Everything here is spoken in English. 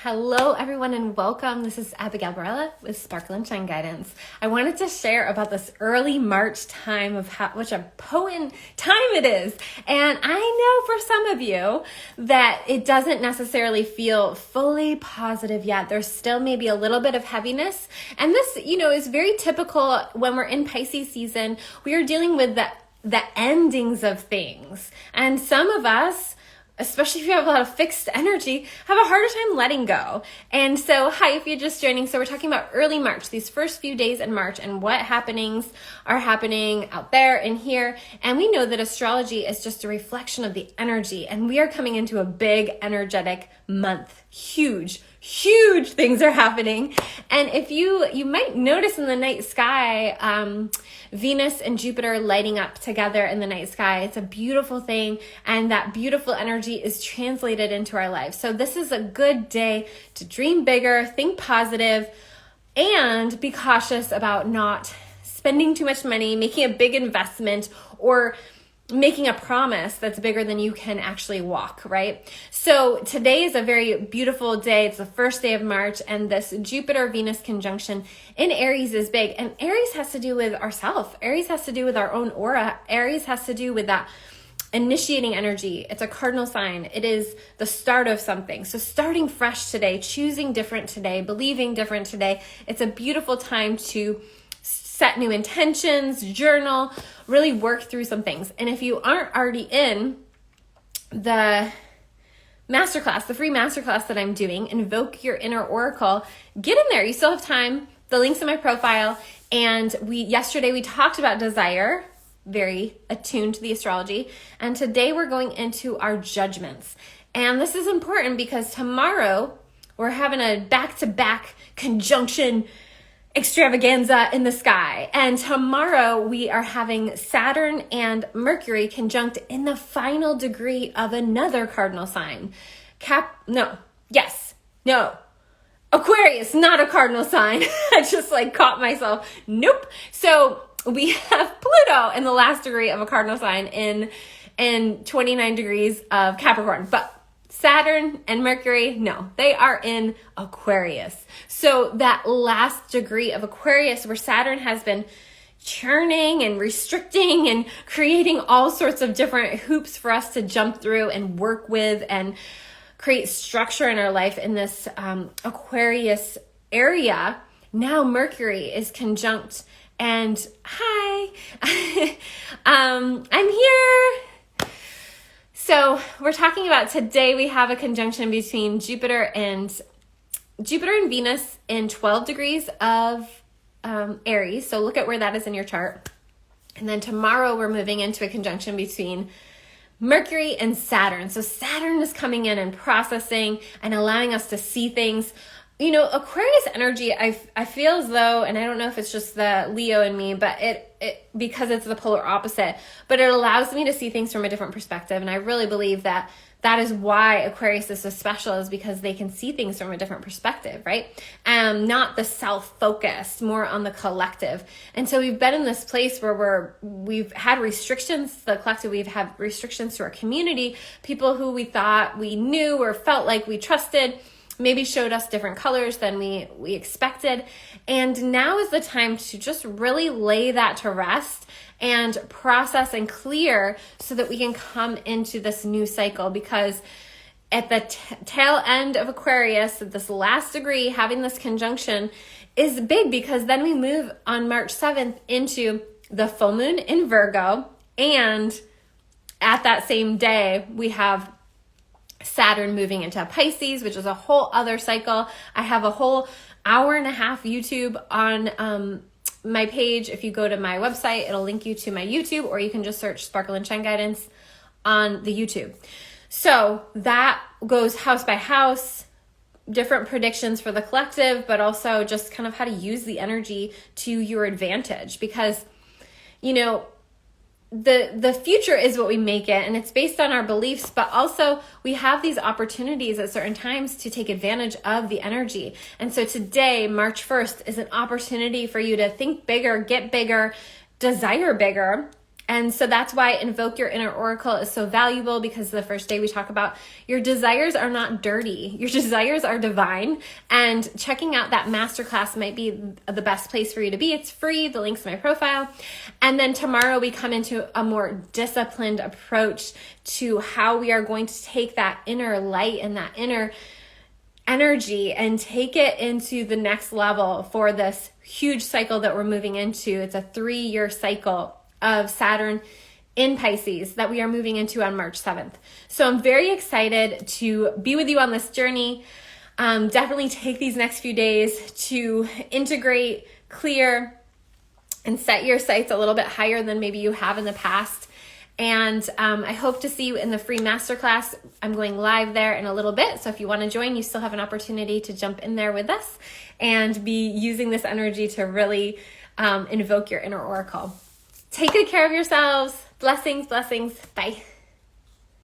Hello, everyone, and welcome. This is Abigail Barella with Sparkle and Shine Guidance. I wanted to share about this early March time of which a potent time it is. And I know for some of you that it doesn't necessarily feel fully positive yet. There's still maybe a little bit of heaviness. And this, is very typical when we're in Pisces season. We are dealing with the endings of things. And some of us, especially if you have a lot of fixed energy, have a harder time letting go. And so, hi, if you're just joining. So we're talking about early March, these first few days in March, and what happenings are happening out there and here. And we know that astrology is just a reflection of the energy. And we are coming into a big energetic month. Huge things are happening. And if you might notice in the night sky, Venus and Jupiter lighting up together in the night sky. It's a beautiful thing, and that beautiful energy is translated into our lives. So this is a good day to dream bigger, think positive, and be cautious about not spending too much money, making a big investment, or making a promise that's bigger than you can actually walk, right? So today is a very beautiful day. It's the first day of March, and this Jupiter-Venus conjunction in Aries is big. And Aries has to do with ourself. Aries has to do with our own aura. Aries has to do with that initiating energy. It's a cardinal sign. It is the start of something. So starting fresh today, choosing different today, believing different today. It's a beautiful time to set new intentions, journal, really work through some things. And if you aren't already in the masterclass, the free masterclass that I'm doing, Invoke Your Inner Oracle, get in there. You still have time. The link's in my profile. And yesterday we talked about desire, very attuned to the astrology. And today we're going into our judgments. And this is important because tomorrow we're having a back-to-back conjunction extravaganza in the sky. And tomorrow we are having Saturn and Mercury conjunct in the final degree of another cardinal sign. Aquarius, not a cardinal sign. I just caught myself. Nope. So we have Pluto in the last degree of a cardinal sign in 29 degrees of Capricorn. But Saturn and Mercury, no, they are in Aquarius. So that last degree of Aquarius where Saturn has been churning and restricting and creating all sorts of different hoops for us to jump through and work with and create structure in our life in this Aquarius area. Now Mercury is conjunct, and hi, I'm here. So we're talking about today we have a conjunction between Jupiter and Venus in 12 degrees of Aries. So look at where that is in your chart. And then tomorrow we're moving into a conjunction between Mercury and Saturn. So Saturn is coming in and processing and allowing us to see things. Aquarius energy, I feel as though, and I don't know if it's just the Leo in me, but it because it's the polar opposite, but it allows me to see things from a different perspective. And I really believe that is why Aquarius is so special, is because they can see things from a different perspective, right? Not the self-focused, more on the collective. And so we've been in this place where we've had restrictions, the collective, we've had restrictions to our community, people who we thought we knew or felt like we trusted, maybe showed us different colors than we expected. And now is the time to just really lay that to rest and process and clear so that we can come into this new cycle. Because at the tail end of Aquarius, at this last degree, having this conjunction is big, because then we move on March 7th into the full moon in Virgo. And at that same day, we have Saturn moving into Pisces, which is a whole other cycle. I have a whole hour and a half YouTube on my page. If you go to my website, it'll link you to my YouTube, or you can just search Sparkle and Shine Guidance on the YouTube. So that goes house by house, different predictions for the collective, but also just kind of how to use the energy to your advantage, because, the future is what we make it, and it's based on our beliefs, but also we have these opportunities at certain times to take advantage of the energy. And so today, March 1st, is an opportunity for you to think bigger, get bigger, desire bigger, And so that's why Invoke Your Inner Oracle is so valuable, because the first day we talk about your desires are not dirty. Your desires are divine. And checking out that masterclass might be the best place for you to be. It's free. The link's in my profile. And then tomorrow we come into a more disciplined approach to how we are going to take that inner light and that inner energy and take it into the next level for this huge cycle that we're moving into. It's a 3-year cycle of Saturn in Pisces that we are moving into on March 7th. So I'm very excited to be with you on this journey. Definitely take these next few days to integrate, clear, and set your sights a little bit higher than maybe you have in the past. And I hope to see you in the free masterclass. I'm going live there in a little bit. So if you want to join, you still have an opportunity to jump in there with us and be using this energy to really invoke your inner oracle. Take good care of yourselves. Blessings, blessings. Bye.